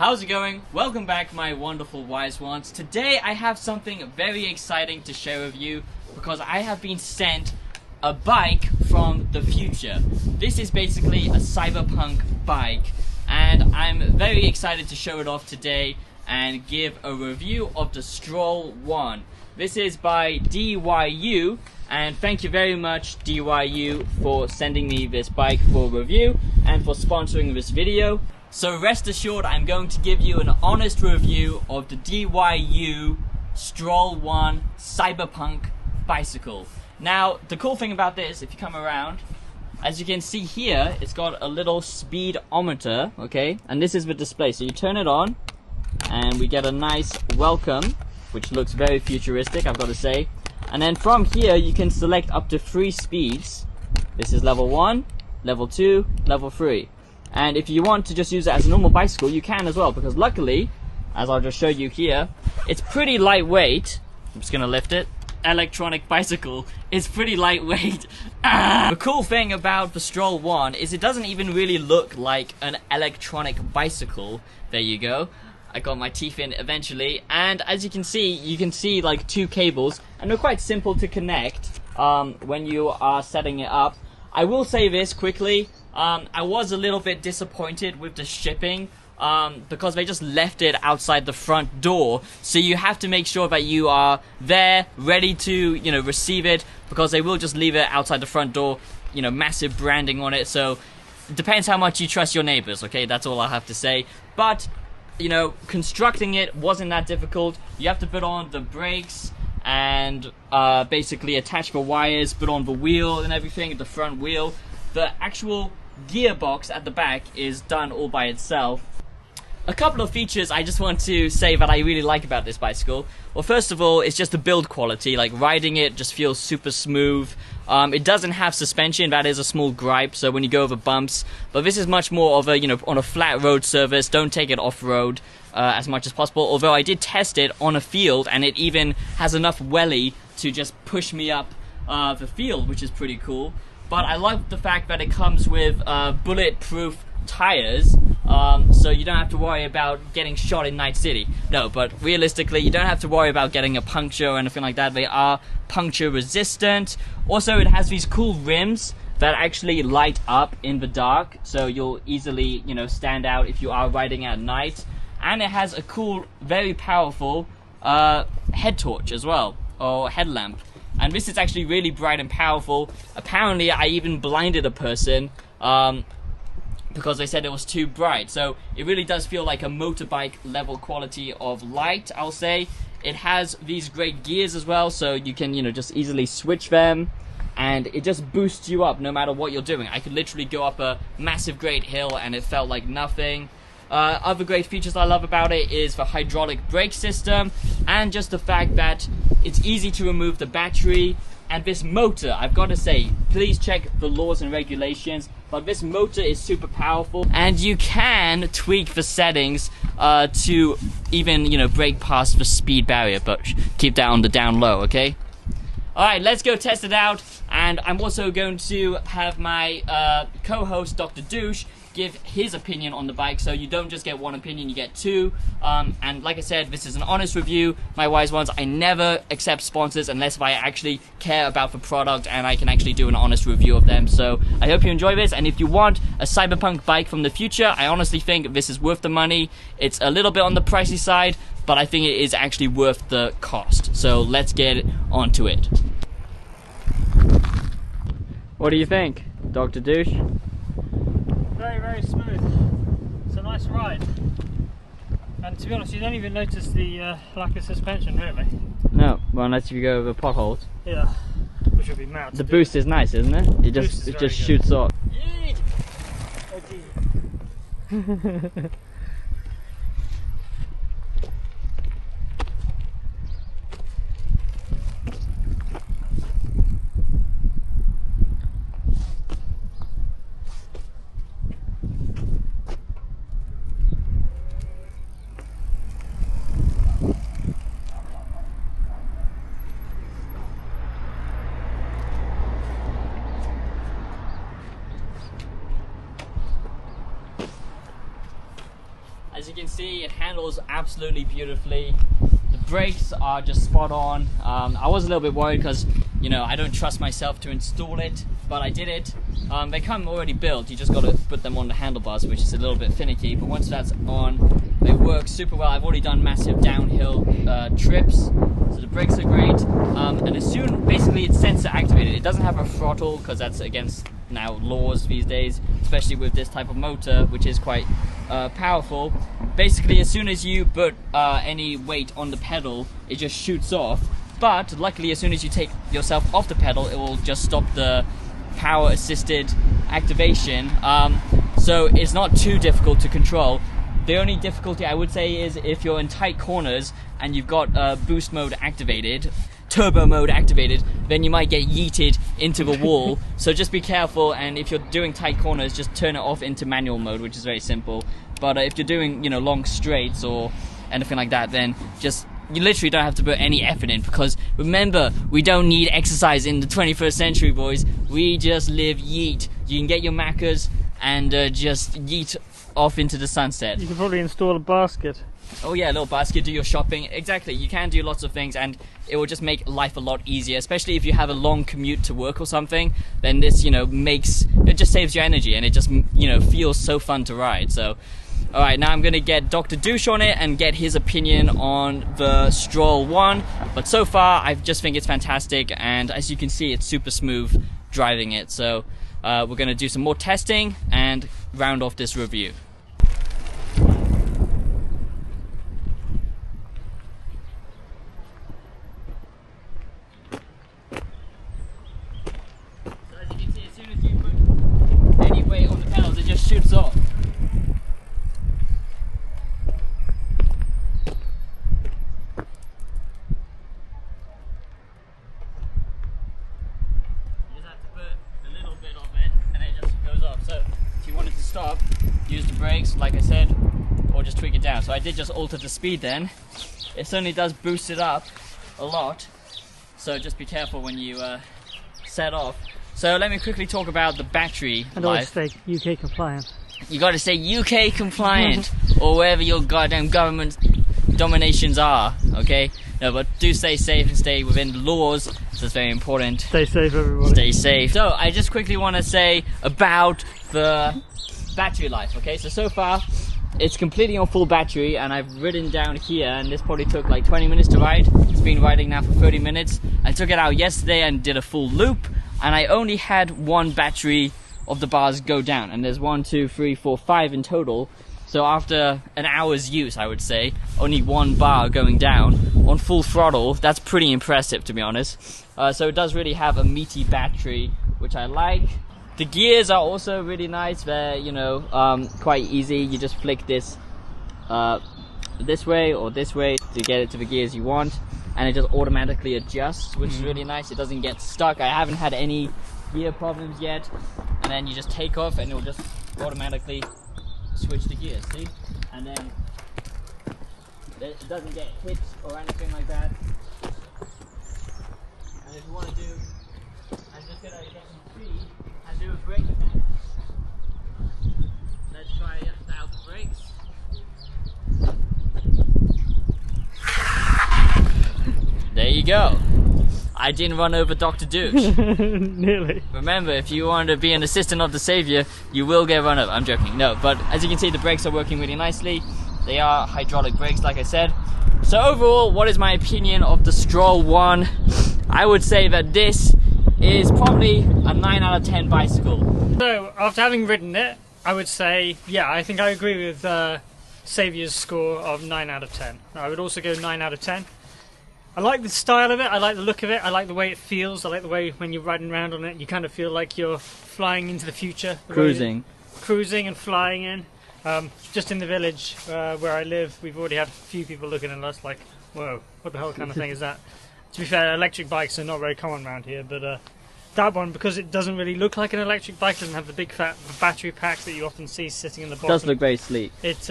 How's it going? Welcome back, my wonderful wise ones. Today I have something very exciting to share with you because I have been sent a bike from the future. This is basically a cyberpunk bike and I'm very excited to show it off today and give a review of the Stroll 1. This is by DYU, and thank you very much DYU for sending me this bike for review and for sponsoring this video. So rest assured I'm going to give you an honest review of the DYU Stroll1 Cyberpunk bicycle. Now the cool thing about this, if you come around, as you can see here, it's got a little speedometer, okay? And this is the display, so you turn it on and we get a nice welcome, which looks very futuristic, I've got to say. And then from here you can select up to 3 speeds. This is level 1, level 2, level 3. And if you want to just use it as a normal bicycle, you can as well, because luckily, as I'll just show you here, it's pretty lightweight. I'm just gonna lift it. Electronic bicycle is pretty lightweight. The cool thing about the Stroll 1 is it doesn't even really look like an electronic bicycle. There you go. I got my teeth in eventually, and as you can see like 2 cables, and they're quite simple to connect when you are setting it up. I will say this quickly, I was a little bit disappointed with the shipping because they just left it outside the front door, so you have to make sure that you are there, ready to, receive it, because they will just leave it outside the front door, massive branding on it, so it depends how much you trust your neighbors, okay, that's all I have to say. But constructing it wasn't that difficult. You have to put on the brakes and basically attach the wires, put on the wheel and everything, the front wheel. The actual gearbox at the back is done all by itself. A couple of features I just want to say that I really like about this bicycle. Well, first of all, it's just the build quality. Like, riding it just feels super smooth. It doesn't have suspension, that is a small gripe, so when you go over bumps. But this is much more of a, on a flat road surface, don't take it off-road as much as possible. Although I did test it on a field, and it even has enough welly to just push me up the field, which is pretty cool. But I like the fact that it comes with bulletproof tires, so you don't have to worry about getting shot in Night City. No, but realistically, you don't have to worry about getting a puncture or anything like that. They are puncture resistant. Also, it has these cool rims that actually light up in the dark, so you'll easily, stand out if you are riding at night. And it has a cool, very powerful head torch as well, or headlamp. And this is actually really bright and powerful. Apparently, I even blinded a person because they said it was too bright. So it really does feel like a motorbike level quality of light, I'll say. It has these great gears as well, so you can, just easily switch them. And it just boosts you up no matter what you're doing. I could literally go up a massive great hill and it felt like nothing. Other great features I love about it is the hydraulic brake system, and just the fact that it's easy to remove the battery. And this motor, I've got to say, please check the laws and regulations, but this motor is super powerful, and you can tweak the settings to even, break past the speed barrier, but keep that on the down low, okay? Alright, let's go test it out, and I'm also going to have my co-host, Dr. Douche, give his opinion on the bike, so you don't just get one opinion, you get 2. And like I said, this is an honest review, my wise ones. I never accept sponsors unless I actually care about the product and I can actually do an honest review of them. So I hope you enjoy this, and if you want a cyberpunk bike from the future, I honestly think this is worth the money. It's a little bit on the pricey side, but I think it is actually worth the cost. So let's get onto it. What do you think, Dr. Douche? Very, very smooth. It's a nice ride. And to be honest, you don't even notice the lack of suspension, really. No, well, unless you go over potholes. Yeah, which would be mad. The boost is nice, isn't it? It just shoots off. As you can see, it handles absolutely beautifully. The brakes are just spot on. I was a little bit worried because, you know, I don't trust myself to install it, but I did it. They come already built, you just got to put them on the handlebars, which is a little bit finicky, but once that's on, they work super well. I've already done massive downhill trips, so the brakes are great. And as soon, basically it's sensor activated. It doesn't have a throttle because that's against now laws these days, especially with this type of motor, which is quite powerful. Basically, as soon as you put any weight on the pedal, it just shoots off. But luckily, as soon as you take yourself off the pedal, it will just stop the power assisted activation. So it's not too difficult to control. The only difficulty I would say is if you're in tight corners and you've got boost mode activated, turbo mode activated, then you might get yeeted into the wall. So just be careful, and if you're doing tight corners, just turn it off into manual mode, which is very simple. But if you're doing, you know, long straights or anything like that, then just, you literally don't have to put any effort in, because remember, we don't need exercise in the 21st century, boys. We just live yeet. You can get your Maccas and just yeet off into the sunset. You can probably install a basket. Oh yeah, a little basket, do your shopping. Exactly, you can do lots of things, and it will just make life a lot easier, especially if you have a long commute to work or something. Then this, you know, it just saves you energy, and it just, you know, feels so fun to ride. So alright, now I'm going to get Dr. Douche on it and get his opinion on the Stroll 1. But so far, I just think it's fantastic, and as you can see, it's super smooth driving it. So we're going to do some more testing and round off this review. So as you can see, as soon as you put any weight on the pedals, it just shoots off. Stop, use the brakes like I said, or just tweak it down. So I did just alter the speed then. It certainly does boost it up a lot, so just be careful when you set off. So let me quickly talk about the battery and life. always stay UK compliant. You gotta stay UK compliant or wherever your goddamn government dominations are, okay? No, but do stay safe and stay within the laws. So it's very important. Stay safe, everybody. Stay safe. So I just quickly want to say about the battery life. Okay, so far it's completely on full battery, and I've ridden down here, and this probably took like 20 minutes to ride. It's been riding now for 30 minutes. I took it out yesterday and did a full loop, and I only had one battery of the bars go down, and there's 1, 2, 3, 4, 5 in total. So after an hour's use, I would say, only one bar going down on full throttle. That's pretty impressive, to be honest. So it does really have a meaty battery, which I like. The gears are also really nice. They're, you know, quite easy. You just flick this this way or this way to get it to the gears you want, and it just automatically adjusts, which is really nice. It doesn't get stuck. I haven't had any gear problems yet. And then you just take off, and it will just automatically switch the gears, see? And then it doesn't get hit or anything like that. And if you want to do, I'm just going to get some speed and do a brake again. Let's try out the brakes. There you go. I didn't run over Dr. Douche. Nearly. Remember, if you want to be an assistant of the savior, you will get run over. I'm joking. No, but as you can see, the brakes are working really nicely. They are hydraulic brakes, like I said. So overall, what is my opinion of the Stroll 1? I would say that this is probably a 9 out of 10 bicycle. So, after having ridden it, I would say, yeah, I think I agree with Saviour's score of 9 out of 10. I would also go 9 out of 10. I like the style of it, I like the look of it, I like the way it feels, I like the way when you're riding around on it, you kind of feel like you're flying into the future. Cruising. Cruising and flying in. Just in the village where I live, we've already had a few people looking at us like, whoa, what the hell kind of thing is that? To be fair, electric bikes are not very common around here, but that one, because it doesn't really look like an electric bike, doesn't have the big fat battery packs that you often see sitting in the bottom. It does look very sleek. It's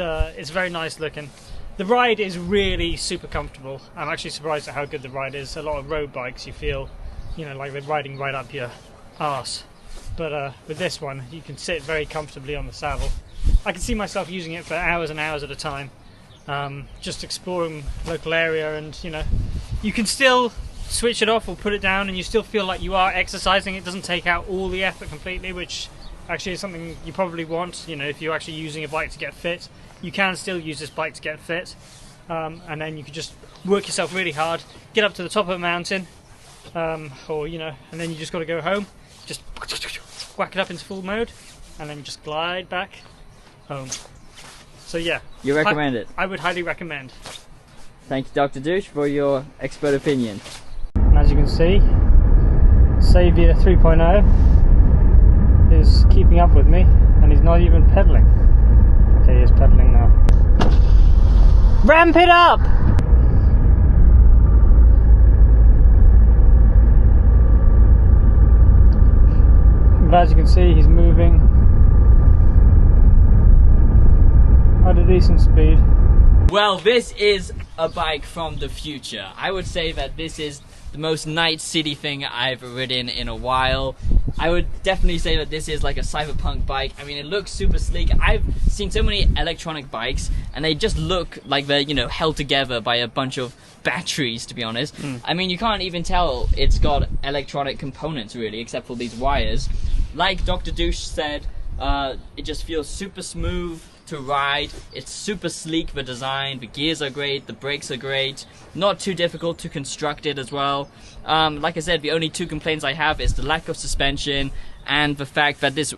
very nice looking. The ride is really super comfortable. I'm actually surprised at how good the ride is. A lot of road bikes, you feel, you know, like they're riding right up your arse. But with this one, you can sit very comfortably on the saddle. I can see myself using it for hours and hours at a time, just exploring local area, and you can still switch it off or put it down and you still feel like you are exercising. It doesn't take out all the effort completely, which actually is something you probably want. If you're actually using a bike to get fit, you can still use this bike to get fit, and then you can just work yourself really hard, get up to the top of a mountain, and then you just got to go home, just whack it up into full mode, and then just glide back home. So yeah, you recommend it? I would highly recommend. Thank you, Dr. Douche, for your expert opinion. And as you can see, Saviour 3.0 is keeping up with me, and he's not even pedaling. Okay, he is pedaling now. Ramp it up! But as you can see, he's moving at a decent speed. Well, this is a bike from the future. I would say that this is the most night city thing I've ridden in a while. I would definitely say that this is like a cyberpunk bike. I mean, it looks super sleek. I've seen so many electronic bikes and they just look like they're, held together by a bunch of batteries, to be honest. I mean, you can't even tell it's got electronic components really, except for these wires. Like Dr. Douche said, it just feels super smooth to ride. It's super sleek, the design, the gears are great, the brakes are great, not too difficult to construct it as well. Like I said, the only two complaints I have is the lack of suspension and the fact that this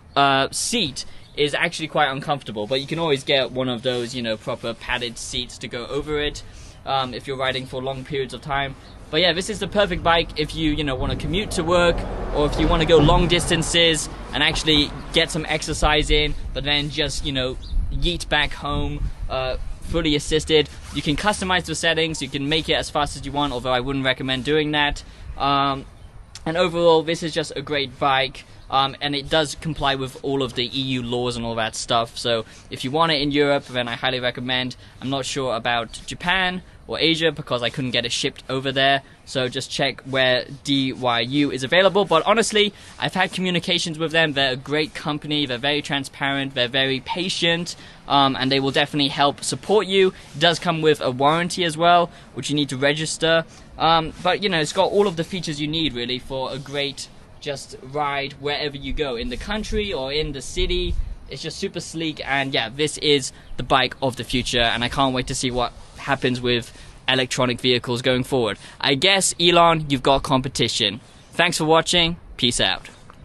seat is actually quite uncomfortable, but you can always get one of those, proper padded seats to go over it if you're riding for long periods of time. But yeah, this is the perfect bike if you, want to commute to work, or if you want to go long distances and actually get some exercise in, but then just, yeet back home, fully assisted. You can customize the settings, you can make it as fast as you want, although I wouldn't recommend doing that. And overall, this is just a great bike, and it does comply with all of the EU laws and all that stuff. So if you want it in Europe, then I highly recommend. I'm not sure about Japan or Asia because I couldn't get it shipped over there, so just check where DYU is available. But honestly, I've had communications with them. They're a great company, they're very transparent, they're very patient, and they will definitely help support you. It does come with a warranty as well, which you need to register, but it's got all of the features you need really for a great just ride wherever you go, in the country or in the city. It's just super sleek, and yeah, this is the bike of the future, and I can't wait to see what happens with electronic vehicles going forward. I guess, Elon, you've got competition. Thanks for watching. Peace out.